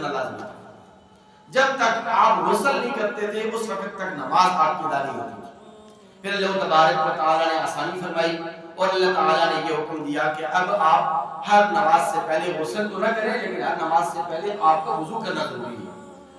کرنا لازم تھا. جب تک آپ غسل نہیں کرتے تھے اس وقت تک نماز آپ کی ادا نہیں ہوتی تھی. پھر اللہ تبارک و تعالیٰ نے آسانی فرمائی اور اللہ تعالیٰ نے یہ حکم دیا کہ اب آپ ہر نماز سے پہلے غسل تو نہ کریں لیکن ہر نماز سے پہلے آپ کا وضو کرنا ضروری ہے.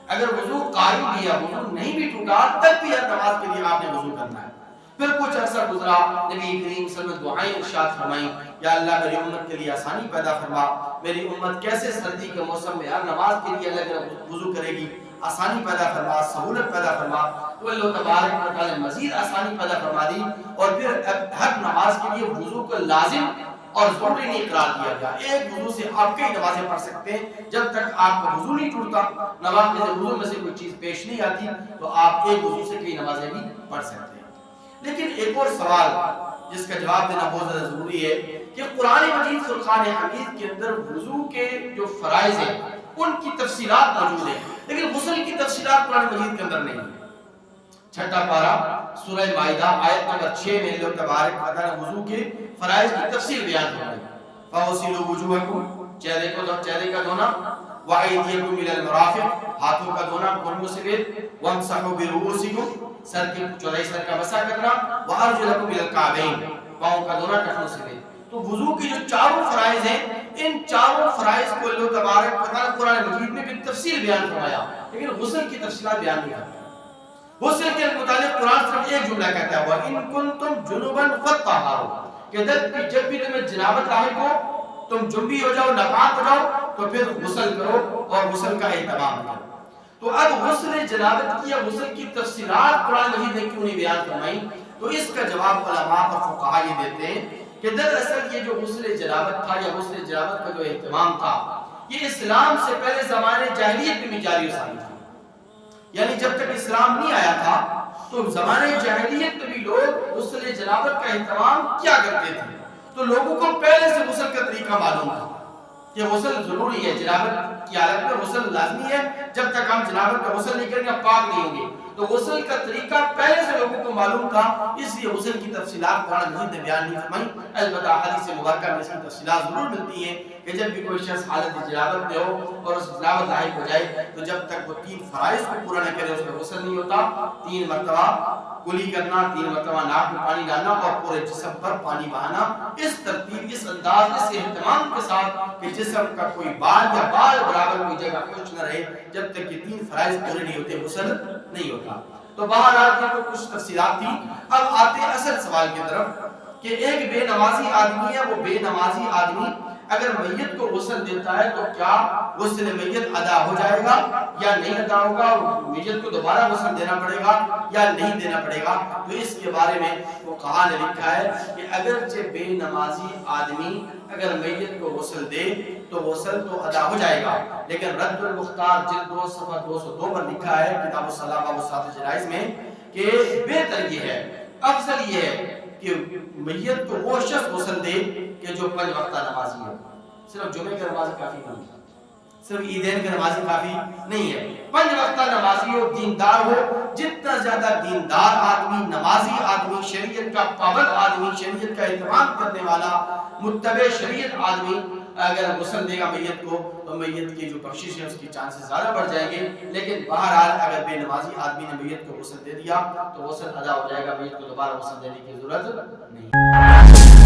اگر وضو قائم بھی ہے وضو نہیں بھی ٹوٹا تب بھی ہر نماز کے لیے آپ نے وضو کرنا ہے. پھر کچھ عرصہ گزرا نبی کریم صلی اللہ علیہ وسلم دعائیں ارشاد فرمائیں یا اللہ میری امت کے لیے آسانی پیدا فرما. میری امت کیسے سردی کے موسم میں ہر نماز کے لیے اللہ وضو کرے گی, آسانی پیدا فرما, سہولت پیدا فرما. تو اللہ تبارک و تعالی مزید آسانی پیدا فرما دی اور پھر ہر نماز کے لیے وضو کو لازم اور ضروری نہیں قرار دیا گیا. ایک وضو سے آپ کئی نمازیں پڑھ سکتے ہیں جب تک آپ کا وضو نہیں ٹوٹتا, نماز میں سے وضو میں سے کوئی چیز پیش نہیں آتی تو آپ ایک وضو سے کئی نمازیں بھی پڑھ سکتے ہیں. لیکن ایک اور سوال جس کا جواب دینا بہت زیادہ ضروری ہے کہ قرآن مجید فرقان حمید کے اندر وضو کے جو فرائض ہیں ان کی تفصیلات موجود ہیں لیکن غسل کی تفصیلات قرآن مجید کے اندر نہیں ہیں. چھٹا پارہ سورہ مائدہ آیت نمبر 6 میں اللہ تبارک و تعالی وضو کے فرائض کی تفصیل بیان کرتے ہیں. فَغْسِلُوا وُجُوهَكُمْ چہرے کا دھونا, وَأَيْدِيَكُمْ إِلَى الْمَرَافِقِ ہاتھوں کا دھونا کندھوں سے لے, وَامْسَحُوا بِرُؤُوسِكُمْ سر کی چوڑائی سر کا مسح کرنا, وَأَرْجُلَكُمْ إِلَى الْكَعْبَيْنِ پاؤں کا دھونا ٹخنوں سے لے. تو وضو کی جو چاروں فرائض ہیں ان چاروں فرائض کو اللہ تبارک و تعالی قرآن مجید میں بھی تفصیل بیان فرمایا لیکن غسل کی تفصیلات بیان نہیں کرتا. غسل کے متعلق قرآن صرف ایک جملہ کہتا ہے وَإِن كُنتُمْ جُنُبًا فَطَّهَّرُوا کہ جب بھی تمہیں جنابت لاحق ہو تم جنبی ہو جاؤ ناپاک ہو جاؤ تو پھر غسل کرو اور غسل کا اہتمام کرو. تو اب غسل جنابت کی یا غسل کی تفصیلات قرآن مجید نے کیوں نہیں بیان فرمائی؟ تو اس کا جواب علماء اور فقہاء یہ دیتے ہیں کہ دراصل یہ جو غسل جنابت تھا یا غسل جنابت کا جو اہتمام تھا یہ اسلام سے پہلے زمانے جاہلیت میں بھی جاری و ساری تھا. یعنی جب تک اسلام نہیں آیا تھا تو زمانے جاہلیت میں بھی لوگ غسل جنابت کا اہتمام کیا کرتے تھے. تو لوگوں کو پہلے سے غسل کا طریقہ معلوم تھا کہ غسل ضروری ہے, جنابت کی حالت میں غسل لازمی ہے, جب تک ہم جنابت کا غسل نہیں کریں گے پاک نہیں ہوں گے. تو غسل کا طریقہ پہلے سے لوگوں کو معلوم تھا اس لیے غسل کی تفصیلات قرآن مجید نے بیان نہیں فرمائی. البتہ حدیث مبارکہ میں اس کی تفصیلات ضرور ملتی ہیں کہ جب بھی کوئی شخص حالت جنابت میں ہو اور اس جنابت لاحق ہو جائے تو جب تک وہ 3 فرائض کو پورا نہ کرے اس میں غسل نہیں ہوتا. 3 مرتبہ کلی کرنا, 3 مرتبہ ناک میں پانی ڈالنا اور پورے جسم پر پانی بہانا, اس ترتیب اس انداز اس اہتمام کے ساتھ کہ جسم کا کوئی بال یا بال برابر کوئی جگہ خشک نہ رہے جب تک یہ 3 فرائض پورے نہیں ہوتے غسل نہیں ہوتا. تو بہرحال یہ تو کچھ تفصیلات تھی. اب آتے ہیں اصل سوال کی طرف کہ ایک بے نمازی آدمی ہے, وہ بے نمازی آدمی اگر میت کو غسل دیتا ہے تو کیا غسل میت ادا ہو جائے گا یا نہیں ادا ہوگا, میت کو دوبارہ غسل دینا پڑے گا یا نہیں دینا پڑے گا؟ تو اس کے بارے میں فقہاء نے لکھا ہے کہ اگرچہ بے نمازی آدمی اگر میت کو غسل دے تو غسل تو ادا ہو جائے گا, لیکن رد المختار جلد 2 صفحہ 202 پر لکھا ہے کتاب الصلاۃ باب الصلاۃ الجنائز میں کہ بہتر یہ ہے, افضل یہ ہے کہ میت کو وہ شخص غسل دے کہ جو 5 وقتہ نمازی ہو. صرف جمعے کی نماز کافی نہیں, صرف عیدین کی نماز کافی نہیں ہے, 5 وقتہ نمازی ہو, دیندار ہو. جتنا زیادہ دیندار آدمی, نمازی آدمی, شریعت کا پابند آدمی, شریعت کا اہتمام کرنے والا, متبع شریعت آدمی اگر غسل دے گا میت کو تو میت کی جو بخشش ہے اس کی چانسز زیادہ بڑھ جائیں گے. لیکن بہرحال اگر بے نمازی آدمی نے میت کو غسل دے دیا تو غسل ادا ہو جائے گا, میت کو دوبارہ غسل دینے کی ضرورت نہیں.